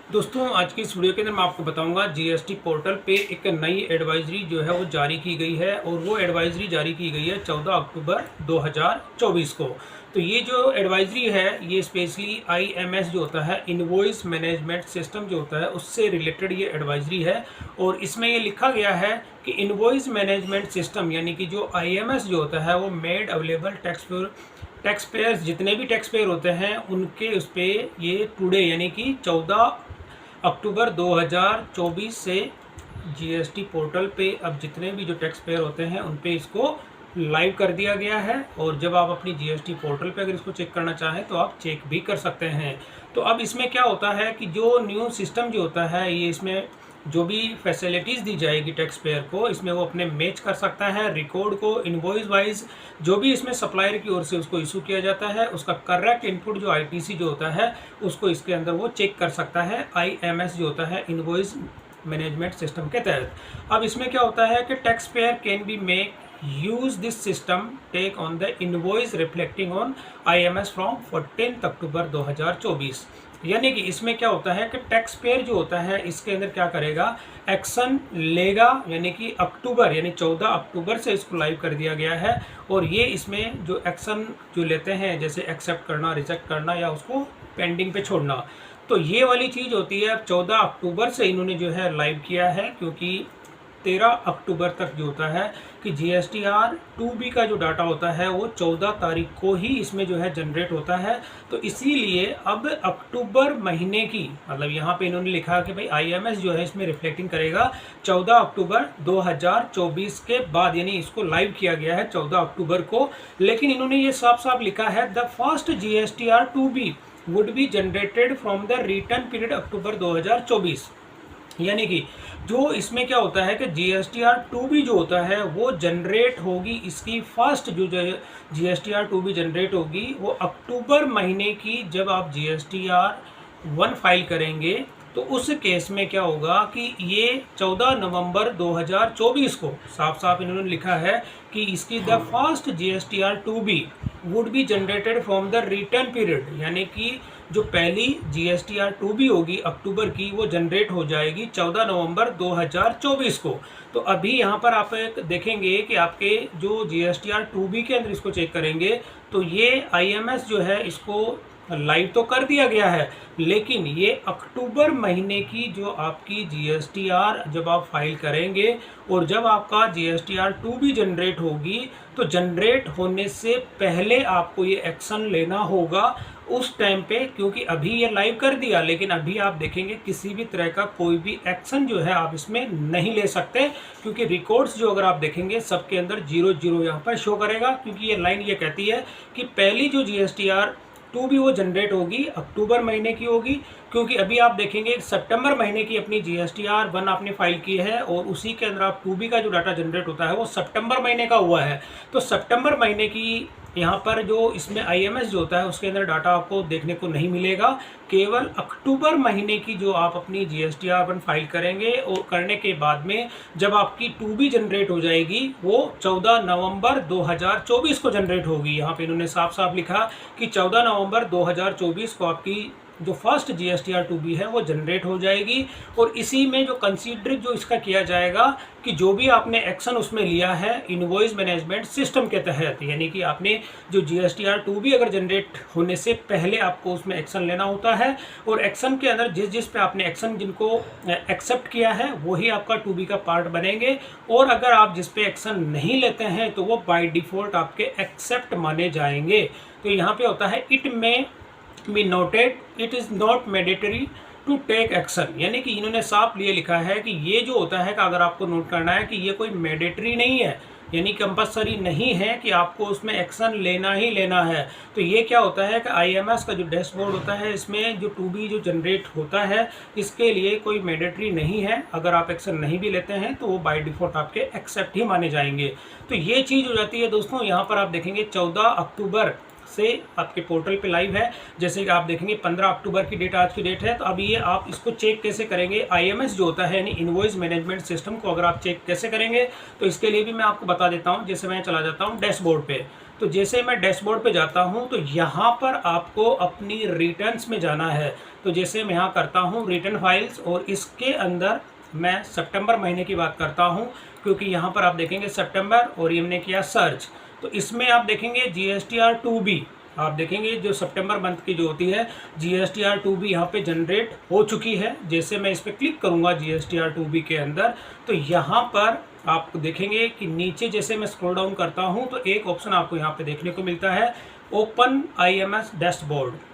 दोस्तों आज की इस वीडियो के अंदर मैं आपको बताऊंगा जीएसटी पोर्टल पे एक नई एडवाइजरी जो है वो जारी की गई है और वो एडवाइजरी जारी की गई है 14 अक्टूबर 2024 को। तो ये जो एडवाइजरी है ये स्पेशली आईएमएस जो होता है इनवॉइस मैनेजमेंट सिस्टम जो होता है उससे रिलेटेड ये एडवाइजरी है। और इसमें ये लिखा गया है कि इनवॉइस मैनेजमेंट सिस्टम यानी कि जो आईएमएस जो होता है वो मेड अवेलेबल टैक्स पेयर्स जितने भी टैक्स पेयर होते हैं उनके उस पर ये टुडे यानी कि 14 अक्टूबर 2024 से जीएसटी पोर्टल पे अब जितने भी जो टैक्स पेयर होते हैं उन पे इसको लाइव कर दिया गया है। और जब आप अपनी जीएसटी पोर्टल पे अगर इसको चेक करना चाहें तो आप चेक भी कर सकते हैं। तो अब इसमें क्या होता है कि जो न्यू सिस्टम जो होता है ये इसमें जो भी फैसिलिटीज़ दी जाएगी टैक्स पेयर को इसमें वो अपने मैच कर सकता है रिकॉर्ड को इनवॉइस वाइज जो भी इसमें सप्लायर की ओर से उसको इशू किया जाता है उसका करेक्ट इनपुट जो आईटीसी जो होता है उसको इसके अंदर वो चेक कर सकता है आईएमएस जो होता है इनवॉइस मैनेजमेंट सिस्टम के तहत। अब इसमें क्या होता है कि taxpayer can be make use this system take on the invoice reflecting on IMS from 14 October 2024। यानी कि इसमें क्या होता है कि टैक्स पेयर जो होता है इसके अंदर क्या करेगा एक्शन लेगा यानी कि अक्टूबर यानी 14 अक्टूबर से इसको लाइव कर दिया गया है। और ये इसमें जो एक्शन जो लेते हैं जैसे एक्सेप्ट करना रिजेक्ट करना या उसको पेंडिंग पे छोड़ना तो ये वाली चीज़ होती है। अब 14 अक्टूबर से इन्होंने जो है लाइव किया है क्योंकि 13 अक्टूबर तक जो होता है कि जीएसटीआर 2B का जो डाटा होता है वो 14 तारीख को ही इसमें जो है जनरेट होता है। तो इसीलिए अब अक्टूबर महीने की मतलब यहाँ पे इन्होंने लिखा कि भाई आईएमएस जो है इसमें रिफ्लेक्टिंग करेगा 14 अक्टूबर 2024 के बाद यानी इसको लाइव किया गया है 14 अक्टूबर को। लेकिन इन्होंने ये साफ साफ लिखा है the first GSTR 2B would be generated from the return period October 2024। यानी कि जो इसमें क्या होता है कि जीएसटीआर 2B जो होता है वो जनरेट होगी इसकी फर्स्ट जो जीएसटीआर 2B जनरेट होगी वो अक्टूबर महीने की जब आप जीएसटीआर 1 फाइल करेंगे तो उस केस में क्या होगा कि ये 14 नवंबर 2024 को साफ साफ इन्होंने लिखा है कि इसकी the first GSTR 2B would be generated from the return period यानी कि जो पहली जीएसटीआर 2B होगी अक्टूबर की वो जनरेट हो जाएगी 14 नवंबर 2024 को। तो अभी यहाँ पर आप देखेंगे कि आपके जो जीएसटीआर 2B के अंदर इसको चेक करेंगे तो ये आईएमएस जो है इसको लाइव तो कर दिया गया है लेकिन ये अक्टूबर महीने की जो आपकी जीएसटीआर जब आप फाइल करेंगे और जब आपका जीएसटीआर 2B जनरेट होगी तो जनरेट होने से पहले आपको ये एक्शन लेना होगा उस टाइम पे क्योंकि अभी ये लाइव कर दिया लेकिन अभी आप देखेंगे किसी भी तरह का कोई भी एक्शन जो है आप इसमें नहीं ले सकते क्योंकि रिकॉर्ड्स जो अगर आप देखेंगे सबके अंदर 00 यहाँ पर शो करेगा क्योंकि ये लाइन ये कहती है कि पहली जो जीएसटीआर 2B वो जनरेट होगी अक्टूबर महीने की होगी क्योंकि अभी आप देखेंगे सितंबर महीने की अपनी जीएसटीआर 1 आपने फाइल की है और उसी के अंदर आप 2B का जो डाटा जनरेट होता है वो सितंबर महीने का हुआ है। तो सितंबर महीने की यहाँ पर जो इसमें आईएमएस जो होता है उसके अंदर डाटा आपको देखने को नहीं मिलेगा। केवल अक्टूबर महीने की जो आप अपनी जीएसटीआर 1 फाइल करेंगे और करने के बाद में जब आपकी 2B जनरेट हो जाएगी वो 14 नवंबर 2024 को जनरेट होगी। यहाँ पे इन्होंने साफ साफ लिखा कि 14 नवंबर 2024 को आपकी जो फर्स्ट जीएसटीआर 2B है वो जनरेट हो जाएगी। और इसी में जो कंसीडर जो इसका किया जाएगा कि जो भी आपने एक्शन उसमें लिया है इनवॉइस मैनेजमेंट सिस्टम के तहत यानी कि आपने जो जीएसटीआर 2B अगर जनरेट होने से पहले आपको उसमें एक्शन लेना होता है और एक्शन के अंदर जिस पे आपने एक्शन जिनको एक्सेप्ट किया है वही आपका 2B का पार्ट बनेंगे। और अगर आप जिस पे एक्शन नहीं लेते हैं तो वो बाय डिफ़ॉल्ट आपके एक्सेप्ट माने जाएंगे। तो यहाँ पे होता है it may be noted it is not mandatory to take action यानी कि इन्होंने साफ लिए लिखा है कि ये जो होता है कि अगर आपको नोट करना है कि ये कोई मैंडेटरी नहीं है यानी कंपलसरी नहीं है कि आपको उसमें एक्शन लेना ही लेना है। तो ये क्या होता है कि आईएमएस का जो डैशबोर्ड होता है इसमें जो 2B जो जनरेट होता है इसके लिए कोई मैंडेटरी नहीं है। अगर आप एक्शन नहीं भी लेते हैं तो वो बाय डिफ़ॉल्ट आपके एक्सेप्ट ही माने जाएंगे। तो ये चीज़ हो जाती है दोस्तों। यहाँ पर आप देखेंगे 14 अक्टूबर से आपके पोर्टल पे लाइव है। जैसे कि आप देखेंगे 15 अक्टूबर की डेट आज की डेट है। तो अब ये आप इसको चेक कैसे करेंगे आईएमएस जो होता है यानी इनवॉइस मैनेजमेंट सिस्टम को अगर आप चेक कैसे करेंगे तो इसके लिए भी मैं आपको बता देता हूँ। जैसे मैं चला जाता हूँ डैशबोर्ड पे तो जैसे मैं डैशबोर्ड पे जाता हूँ तो यहाँ पर आपको अपनी रिटर्न्स में जाना है। तो तो जैसे मैं यहाँ करता हूँ रिटर्न फाइल्स, और इसके अंदर मैं सितंबर महीने की बात करता हूँ, क्योंकि यहाँ पर आप देखेंगे सितंबर और ये हमने किया सर्च। तो इसमें आप देखेंगे GSTR 2B, आप देखेंगे जो सितंबर मंथ की जो होती है GSTR 2B यहाँ पे जनरेट हो चुकी है। जैसे मैं इस पर क्लिक करूँगा GSTR 2B के अंदर, तो यहाँ पर आप देखेंगे कि नीचे जैसे मैं स्क्रॉल डाउन करता हूँ तो एक ऑप्शन आपको यहाँ पे देखने को मिलता है, ओपन IMS डैशबोर्ड।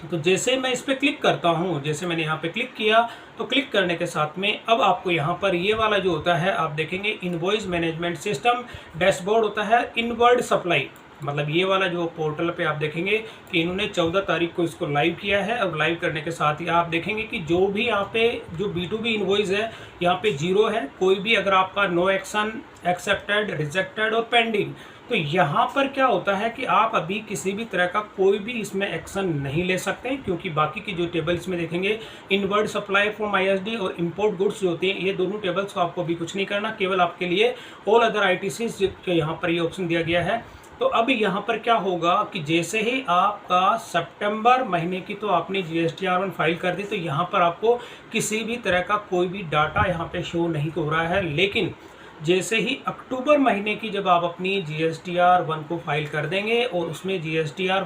तो जैसे मैं इस पर क्लिक करता हूँ, जैसे मैंने यहाँ पे क्लिक किया, तो क्लिक करने के साथ में अब आपको यहाँ पर ये वाला जो होता है आप देखेंगे इनवॉइस मैनेजमेंट सिस्टम डैशबोर्ड होता है इनवर्ड सप्लाई। मतलब ये वाला जो पोर्टल पे आप देखेंगे कि इन्होंने 14 तारीख को इसको लाइव किया है, और लाइव करने के साथ ही आप देखेंगे कि जो भी यहाँ पे जो B2B इनवॉइस है यहाँ पे 0 है। कोई भी अगर आपका नो एक्शन, एक्सेप्टेड, रिजेक्टेड और पेंडिंग, तो यहाँ पर क्या होता है कि आप अभी किसी भी तरह का कोई भी इसमें एक्शन नहीं ले सकते, क्योंकि बाकी की जो टेबल्स में देखेंगे इनवर्ड सप्लाई फ्रॉम ISD और इंपोर्ट गुड्स जो होती हैं, ये दोनों टेबल्स को आपको भी कुछ नहीं करना, केवल आपके लिए ऑल अदर ITCs के यहाँ पर ये ऑप्शन दिया गया है। तो अब यहाँ पर क्या होगा कि जैसे ही आपका सितंबर महीने की तो आपने GSTR 1 फाइल कर दी, तो यहाँ पर आपको किसी भी तरह का कोई भी डाटा यहाँ पे शो नहीं हो रहा है। लेकिन जैसे ही अक्टूबर महीने की जब आप अपनी GSTR 1 को फाइल कर देंगे और उसमें GSTR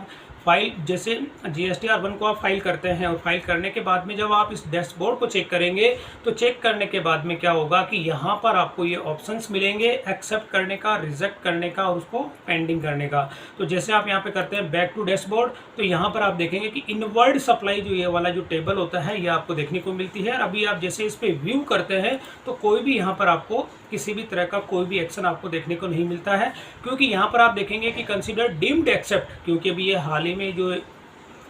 फाइल, जैसे GSTR 1 को आप फाइल करते हैं और फाइल करने के बाद में जब आप इस डैशबोर्ड को चेक करेंगे, तो चेक करने के बाद में क्या होगा कि यहाँ पर आपको ये ऑप्शंस मिलेंगे एक्सेप्ट करने का, रिजेक्ट करने का और उसको पेंडिंग करने का। तो जैसे आप यहाँ पे करते हैं बैक टू डैशबोर्ड, तो यहाँ पर आप देखेंगे कि इनवर्ड सप्लाई जो ये वाला जो टेबल होता है ये आपको देखने को मिलती है। और अभी आप जैसे इस पर व्यू करते हैं तो कोई भी यहाँ पर आपको किसी भी तरह का कोई भी एक्शन आपको देखने को नहीं मिलता है, क्योंकि यहाँ पर आप देखेंगे कि कंसीडर डीम्ड एक्सेप्ट, क्योंकि अभी ये हाल ही में जो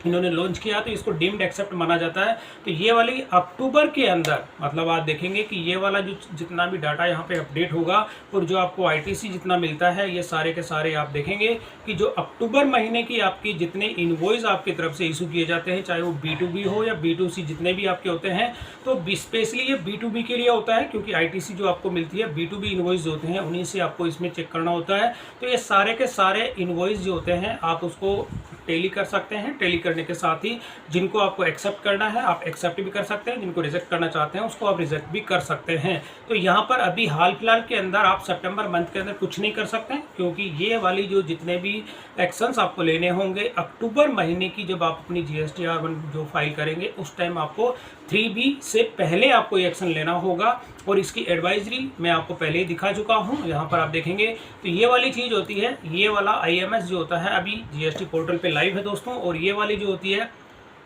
इन्होंने लॉन्च किया तो इसको डीम्ड एक्सेप्ट माना जाता है। तो ये वाली अक्टूबर के अंदर, मतलब आप देखेंगे कि ये वाला जो जितना भी डाटा यहाँ पे अपडेट होगा और जो आपको ITC जितना मिलता है, ये सारे के सारे आप देखेंगे कि जो अक्टूबर महीने की आपकी जितने इनवॉइस आपकी तरफ से इशू किए जाते हैं, चाहे वो B2B हो या B2C, जितने भी आपके होते हैं, तो स्पेशली ये B2B के लिए होता है, क्योंकि ITC जो आपको मिलती है B2B इनवॉइस जो होते हैं उन्हीं से आपको इसमें चेक करना होता है। तो ये सारे के सारे इनवॉइस जो होते हैं आप उसको टैली कर सकते हैं। टैली करने के साथ ही जिनको आपको एक्सेप्ट करना है आप एक्सेप्ट भी कर सकते हैं, जिनको रिजेक्ट करना चाहते हैं उसको आप रिजेक्ट भी कर सकते हैं। तो यहाँ पर अभी हाल फिलहाल के अंदर आप सितंबर मंथ के अंदर कुछ नहीं कर सकते, क्योंकि ये वाली जो जितने भी एक्शंस आपको लेने होंगे अक्टूबर महीने की जब आप अपनी GSTR 1 जो फाइल करेंगे उस टाइम आपको 3B से पहले आपको ये एक्शन लेना होगा। और इसकी एडवाइजरी मैं आपको पहले ही दिखा चुका हूँ, यहाँ पर आप देखेंगे तो ये वाली चीज़ होती है, ये वाला IMS जो होता है अभी GST पोर्टल पे लाइव है दोस्तों। और ये वाली जो होती है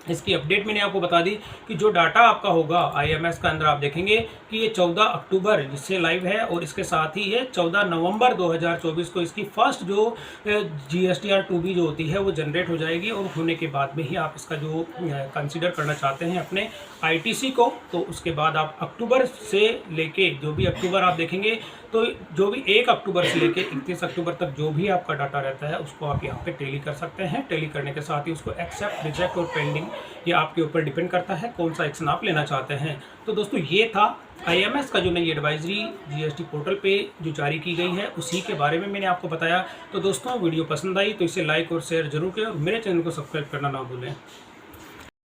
इसकी अपडेट मैंने आपको बता दी कि जो डाटा आपका होगा IMS का अंदर आप देखेंगे कि ये 14 अक्टूबर जिससे लाइव है, और इसके साथ ही ये 14 नवंबर 2024 को इसकी फर्स्ट जो GSTR 2B जो होती है वो जनरेट हो जाएगी। और होने के बाद में ही आप इसका जो कंसीडर करना चाहते हैं अपने ITC को, तो उसके बाद आप अक्टूबर से लेके जो भी अक्टूबर आप देखेंगे, तो जो भी 1 अक्टूबर से लेके 31 अक्टूबर तक जो भी आपका डाटा रहता है उसको आप यहाँ पे टैली कर सकते हैं। टैली करने के साथ ही उसको एक्सेप्ट, रिजेक्ट और पेंडिंग, ये आपके ऊपर डिपेंड करता है कौन सा एक्शन आप लेना चाहते हैं। तो दोस्तों ये था IMS का जो नई एडवाइजरी GST पोर्टल पे जो जारी की गई है, उसी के बारे में मैंने आपको बताया। तो दोस्तों वीडियो पसंद आई तो इसे लाइक और शेयर जरूर करें, और मेरे चैनल को सब्सक्राइब करना ना भूलें।